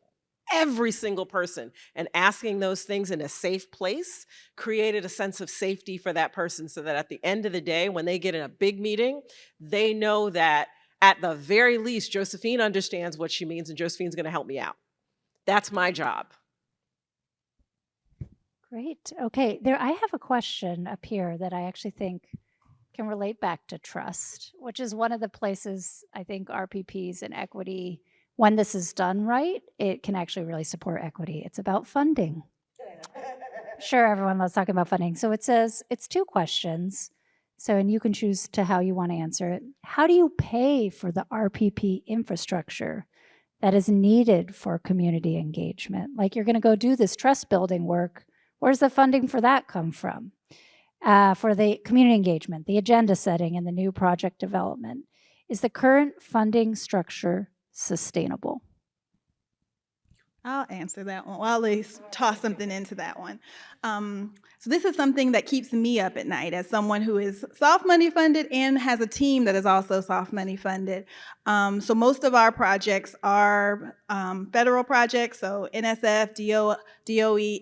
every single person and asking those things in a safe place created a sense of safety for that person, so that at the end of the day, when they get in a big meeting, they know that at the very least, Josephine understands what she means and Josephine's gonna help me out. That's my job. Great. Okay, I have a question up here that I actually think can relate back to trust, which is one of the places I think RPPs and equity, when this is done right, it can actually really support equity. It's about funding. Sure, everyone loves talking about funding. So it says, it's 2 questions. So, and you can choose to how you want to answer it. How do you pay for the RPP infrastructure that is needed for community engagement? Like, you're going to go do this trust building work. Where's the funding for that come from? For the community engagement, the agenda setting, and the new project development. Is the current funding structure sustainable? I'll answer that one. Well, I'll at least toss something into that one. So this is something that keeps me up at night as someone who is soft money funded and has a team that is also soft money funded. So most of our projects are federal projects, so NSF, DOE,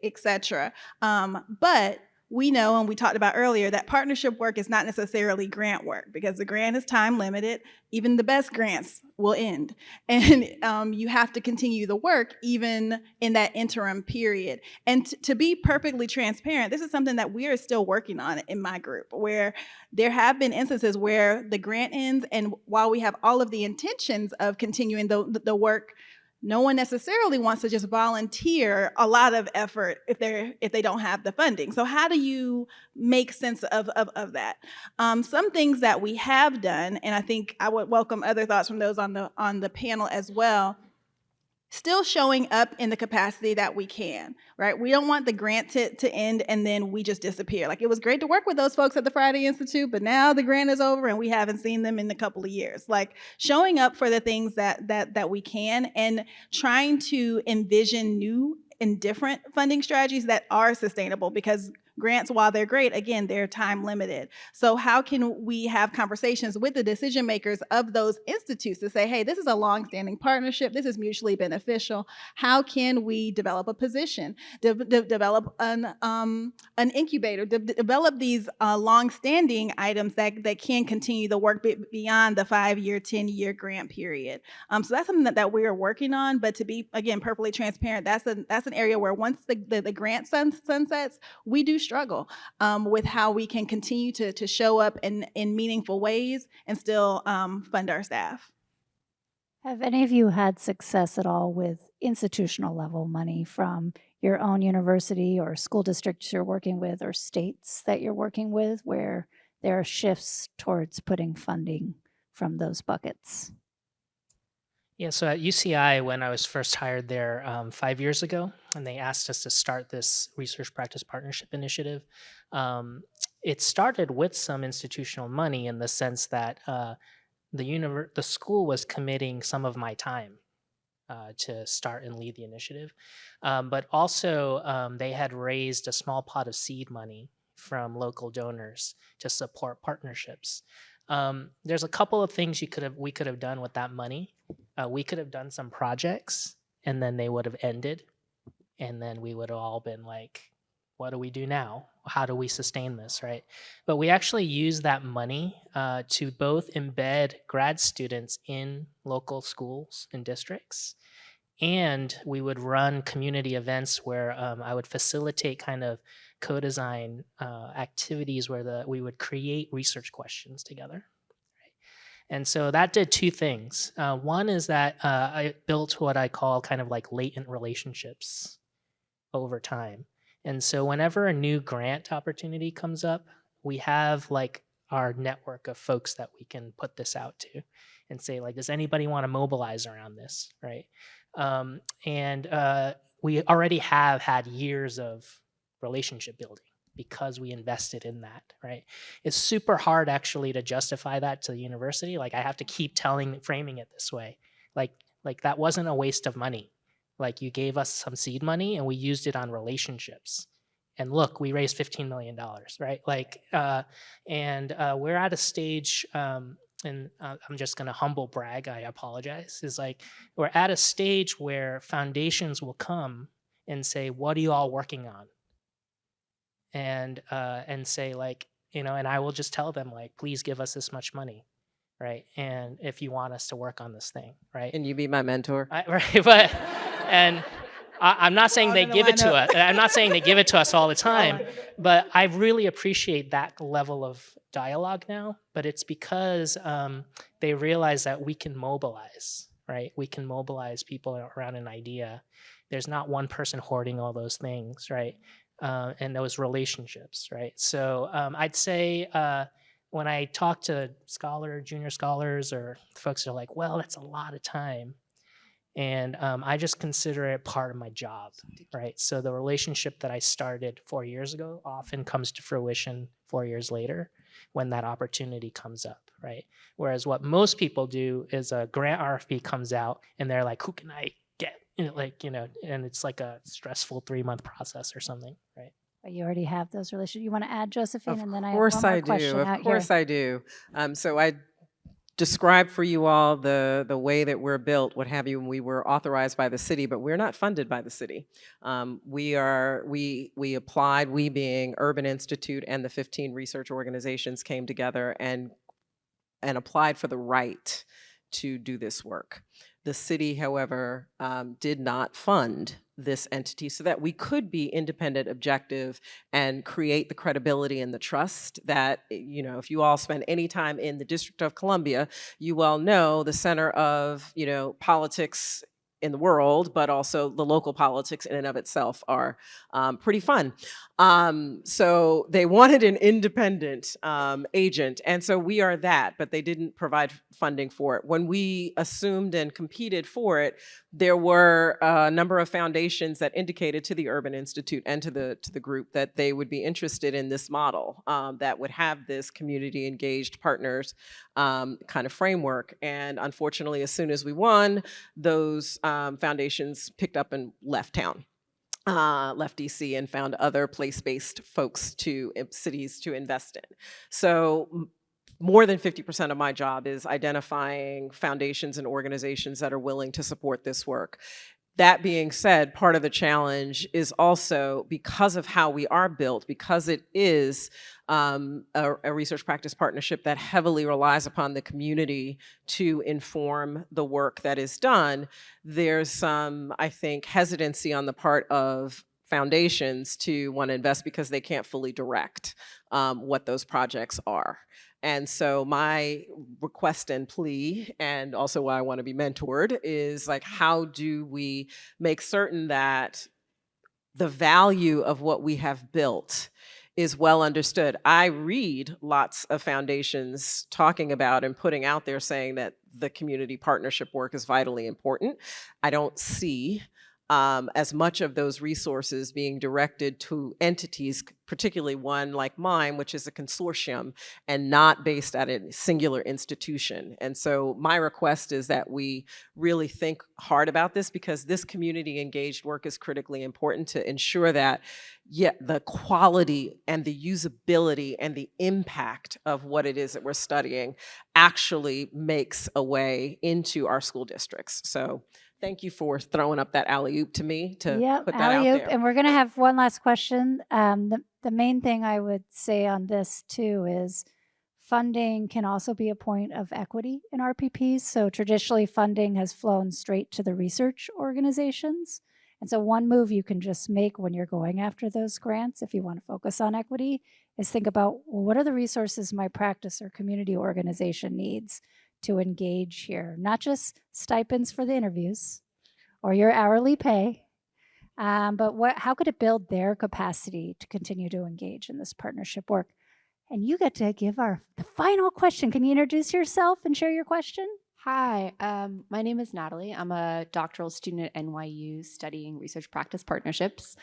et cetera. But we know, and we talked about earlier, that partnership work is not necessarily grant work, because the grant is time limited. Even the best grants will end. And you have to continue the work even in that interim period. And to be perfectly transparent, this is something that we are still working on in my group, where there have been instances where the grant ends, and while we have all of the intentions of continuing the work, no one necessarily wants to just volunteer a lot of effort if they don't have the funding. So how do you make sense of that? Some things that we have done, and I think I would welcome other thoughts from those on the panel as well. Still showing up in the capacity that we can, right? We don't want the grant to end and then we just disappear. Like, it was great to work with those folks at the Friday Institute, but now the grant is over and we haven't seen them in a couple of years. Like, showing up for the things that we can, and trying to envision new and different funding strategies that are sustainable, because grants, while they're great, again, they're time limited. So how can we have conversations with the decision makers of those institutes to say, hey, this is a longstanding partnership, this is mutually beneficial. How can we develop a position, develop an incubator, develop these longstanding items that can continue the work beyond the 5-year, 10-year grant period. So that's something that we are working on. But to be, again, perfectly transparent, that's an area where once the grant sunsets, we do struggle with how we can continue to show up in meaningful ways and still fund our staff. Have any of you had success at all with institutional level money from your own university or school districts you're working with, or states that you're working with, where there are shifts towards putting funding from those buckets? Yeah, so at UCI, when I was first hired there 5 years ago, and they asked us to start this research practice partnership initiative, it started with some institutional money, in the sense that the school was committing some of my time to start and lead the initiative. But also, they had raised a small pot of seed money from local donors to support partnerships. There's a couple of things we could have done with that money. We could have done some projects, and then they would have ended, and then we would have all been like, what do we do now? How do we sustain this, right? But we actually use that money to both embed grad students in local schools and districts, And we would run community events where I would facilitate kind of co-design activities where we would create research questions together. And so that did two things. One is that I built what I call kind of like latent relationships over time. And so whenever a new grant opportunity comes up, we have like our network of folks that we can put this out to and say, like, does anybody want to mobilize around this, right? And we already have had years of relationship building because we invested in that, right? It's super hard actually to justify that to the university. Like I have to keep framing it this way. Like that wasn't a waste of money. Like you gave us some seed money and we used it on relationships. And look, we raised $15 million, right? Like, we're at a stage, and I'm just going to humble brag, I apologize, is like we're at a stage where foundations will come and say, what are you all working on? And say like, and I will just tell them like, please give us this much money, right? And if you want us to work on this thing, right? Can you be my mentor? Right, but and I'm not saying they give it to us. I'm not saying they give it to us all the time, but I really appreciate that level of dialogue now. But it's because they realize that we can mobilize, right? We can mobilize people around an idea. There's not one person hoarding all those things, right? And those relationships, right? So I'd say when I talk to junior scholars, or folks are like, well, that's a lot of time. And I just consider it part of my job, right? So the relationship that I started 4 years ago often comes to fruition 4 years later when that opportunity comes up, right? Whereas what most people do is a grant RFP comes out and they're like, who can I get? And it's like a stressful 3-month process or something, right? But you already have those relationships. You want to add, Josephine? Of and then I have one course more I question do. out Of course here. I do. So I described for you all the way that we're built, what have you, and we were authorized by the city, but we're not funded by the city. We applied, we being Urban Institute and the 15 research organizations came together and applied for the right to do this work. The city, however, did not fund this entity so that we could be independent, objective, and create the credibility and the trust that, if you all spend any time in the District of Columbia, you well know the center of, politics in the world, but also the local politics in and of itself are pretty fun. So they wanted an independent agent, and so we are that, but they didn't provide funding for it. When we assumed and competed for it, there were a number of foundations that indicated to the Urban Institute and to the group that they would be interested in this model that would have this community engaged partners kind of framework. And unfortunately, as soon as we won, those foundations picked up and left town. Left DC and found other place-based cities to invest in. So more than 50% of my job is identifying foundations and organizations that are willing to support this work. That being said, part of the challenge is also because of how we are built, because it is a research practice partnership that heavily relies upon the community to inform the work that is done, there's some, I think, hesitancy on the part of foundations to want to invest because they can't fully direct what those projects are. And so my request and plea, and also why I want to be mentored, is like, how do we make certain that the value of what we have built is well understood? I read lots of foundations talking about and putting out there saying that the community partnership work is vitally important. I don't see as much of those resources being directed to entities, particularly one like mine, which is a consortium and not based at a singular institution. And so my request is that we really think hard about this, because this community engaged work is critically important to ensure that the quality and the usability and the impact of what it is that we're studying actually makes a way into our school districts. So thank you for throwing up that alley-oop to me to put that out there. And we're going to have one last question. The main thing I would say on this too is funding can also be a point of equity in RPPs. So traditionally, funding has flown straight to the research organizations. And so one move you can just make when you're going after those grants, if you want to focus on equity, is think about, well, what are the resources my practice or community organization needs to engage here? Not just stipends for the interviews or your hourly pay, but how could it build their capacity to continue to engage in this partnership work? And you get to give the final question. Can you introduce yourself and share your question? Hi, my name is Natalie. I'm a doctoral student at NYU studying research practice partnerships.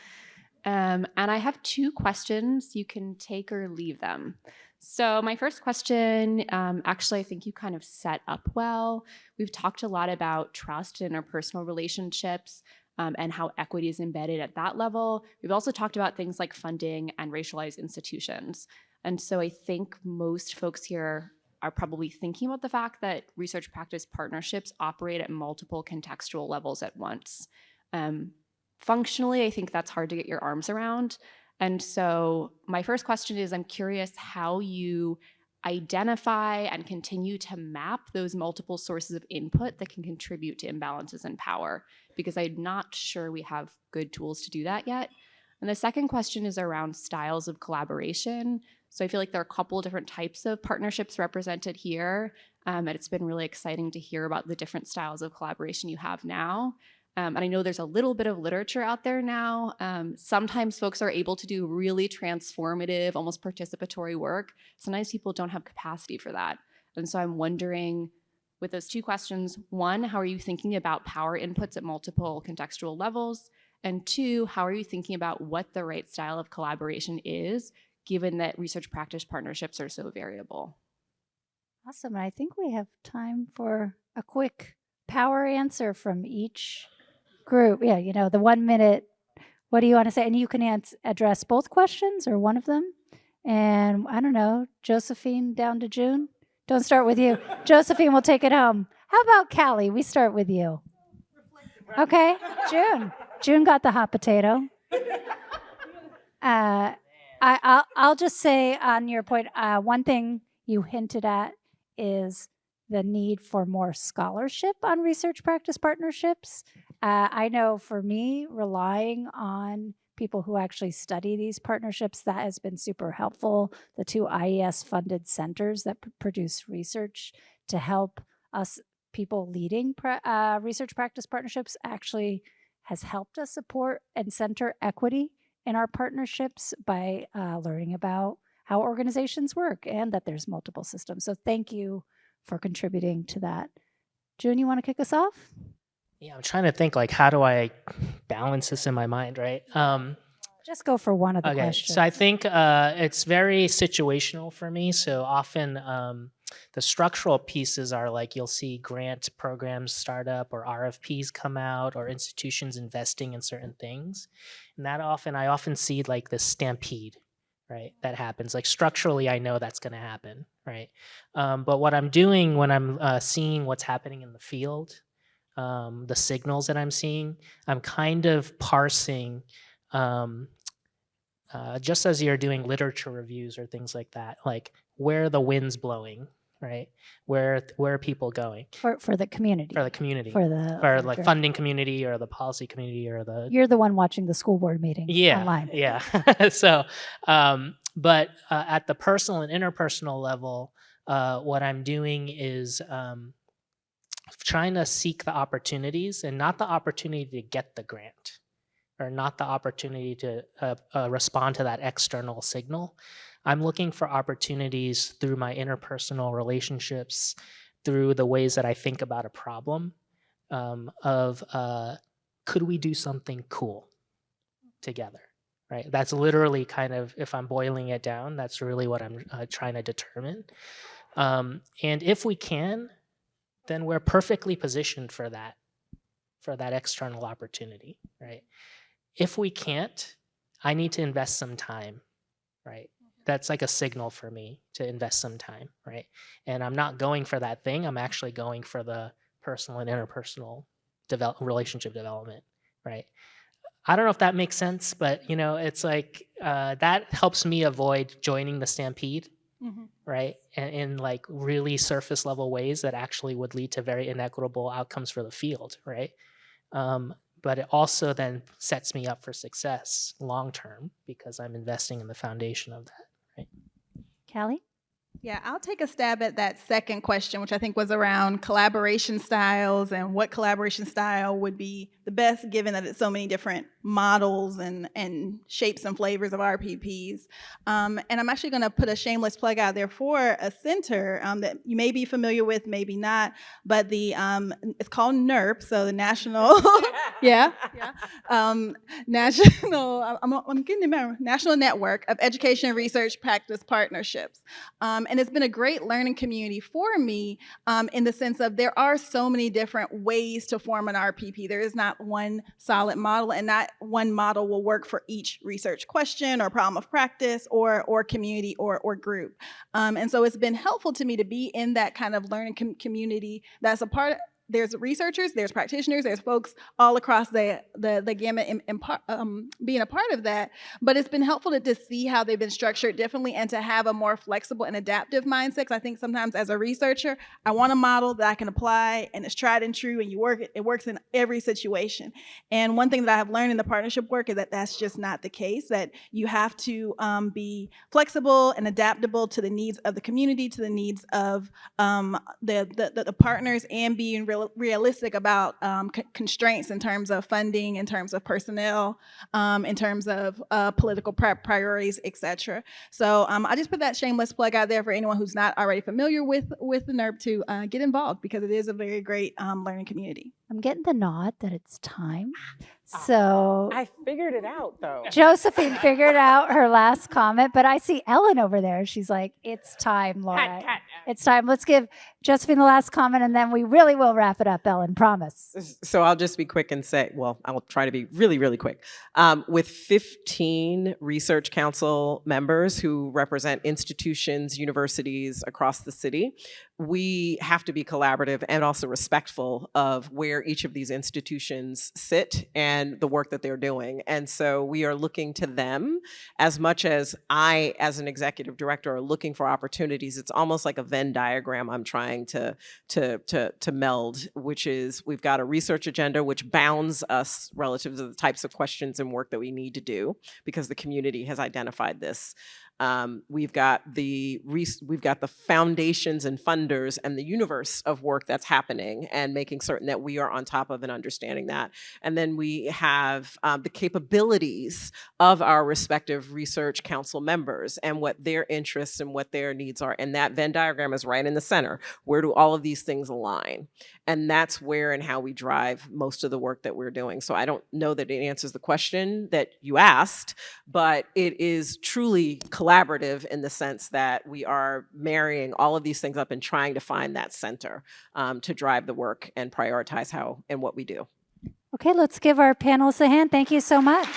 And I have 2 questions. You can take or leave them. So my first question, actually, I think you kind of set up well. We've talked a lot about trust in interpersonal relationships and how equity is embedded at that level. We've also talked about things like funding and racialized institutions. And so I think most folks here are probably thinking about the fact that research practice partnerships operate at multiple contextual levels at once. Functionally, I think that's hard to get your arms around. And so my first question is, I'm curious how you identify and continue to map those multiple sources of input that can contribute to imbalances in power, because I'm not sure we have good tools to do that yet. And the second question is around styles of collaboration. So I feel like there are a couple of different types of partnerships represented here, and it's been really exciting to hear about the different styles of collaboration you have now. And I know there's a little bit of literature out there now. Sometimes folks are able to do really transformative, almost participatory work. Sometimes people don't have capacity for that. And so I'm wondering, with those 2 questions, 1, how are you thinking about power inputs at multiple contextual levels? And 2, how are you thinking about what the right style of collaboration is, given that research practice partnerships are so variable? Awesome. I think we have time for a quick power answer from each group. Yeah, the 1 minute, what do you want to say? And you can address both questions or one of them. And I don't know, Josephine down to June. Don't start with you. Josephine will take it home. How about Callie? We start with you. Okay, June. June got the hot potato. I'll just say on your point, one thing you hinted at is the need for more scholarship on research practice partnerships. I know for me, relying on people who actually study these partnerships, that has been super helpful. The 2 IES-funded centers that produce research to help us, people leading research practice partnerships, actually has helped us support and center equity in our partnerships by learning about how organizations work and that there's multiple systems. So thank you for contributing to that. June, you want to kick us off? Yeah, I'm trying to think, like, how do I balance this in my mind, right? Just go for one of the Okay, questions. so I think it's very situational for me. So often the structural pieces are like you'll see grant programs start up or RFPs come out or institutions investing in certain things. And I often see like this stampede, right? That happens. Like structurally, I know that's going to happen, right? But what I'm doing when I'm seeing what's happening in the field, the signals that I'm seeing, I'm kind of parsing just as you're doing literature reviews or things like that, like where the wind's blowing, right? Where are people going? For the community. For the community. For the For like funding community or the policy community or the... You're the one watching the school board meeting online. Yeah. So, but at the personal and interpersonal level, what I'm doing is trying to seek the opportunities and not the opportunity to get the grant, or not the opportunity to respond to that external signal. I'm looking for opportunities through my interpersonal relationships, through the ways that I think about a problem, could we do something cool together, right? That's literally kind of, if I'm boiling it down, that's really what I'm trying to determine. And if we can, then we're perfectly positioned for that external opportunity, right? If we can't, I need to invest some time, right? That's like a signal for me to invest some time, right? And I'm not going for that thing. I'm actually going for the personal and interpersonal relationship development, right? I don't know if that makes sense, but it's like that helps me avoid joining the stampede, right? And in like really surface level ways that actually would lead to very inequitable outcomes for the field, right? But it also then sets me up for success long term because I'm investing in the foundation of that, right? Callie? Yeah, I'll take a stab at that second question, which I think was around collaboration styles and what collaboration style would be the best, given that it's so many different models and shapes and flavors of RPPs. And I'm actually going to put a shameless plug out there for a center that you may be familiar with, maybe not, but it's called NERP, so the National, National, I'm getting it, remember, National Network of Education Research Practice Partnerships. And it's been a great learning community for me in the sense of there are so many different ways to form an RPP. There is not one solid model, and not one model will work for each research question or problem of practice or community or group. And so it's been helpful to me to be in that kind of learning community that's a part of. There's researchers, there's practitioners, there's folks all across the gamut being a part of that. But it's been helpful to see how they've been structured differently and to have a more flexible and adaptive mindset. Because I think sometimes as a researcher, I want a model that I can apply and it's tried and true and it works in every situation. And one thing that I have learned in the partnership work is that that's just not the case, that you have to be flexible and adaptable to the needs of the community, to the needs of the partners, and being realistic about constraints in terms of funding, in terms of personnel, in terms of political priorities, etc. So I just put that shameless plug out there for anyone who's not already familiar with the NERP to get involved, because it is a very great learning community. I'm getting the nod that it's time. So I figured it out, though. Josephine figured out her last comment, but I see Ellen over there. She's like, it's time, Laura. It's time. Let's give Josephine the last comment, and then we really will wrap it up, Ellen, promise. So I'll just be quick and say, well, I'll try to be really, really quick. With 15 Research Council members who represent institutions, universities across the city, we have to be collaborative and also respectful of where each of these institutions sit and the work that they're doing. And so we are looking to them as much as I, as an executive director, are looking for opportunities. It's almost like a Venn diagram I'm trying to meld, which is we've got a research agenda which bounds us relative to the types of questions and work that we need to do because the community has identified this. We've got the foundations and funders and the universe of work that's happening and making certain that we are on top of and understanding that. And then we have the capabilities of our respective research council members and what their interests and what their needs are. And that Venn diagram is right in the center. Where do all of these things align? And that's where and how we drive most of the work that we're doing. So I don't know that it answers the question that you asked, but it is truly collaborative in the sense that we are marrying all of these things up and trying to find that center to drive the work and prioritize how and what we do. Okay, let's give our panelists a hand. Thank you so much.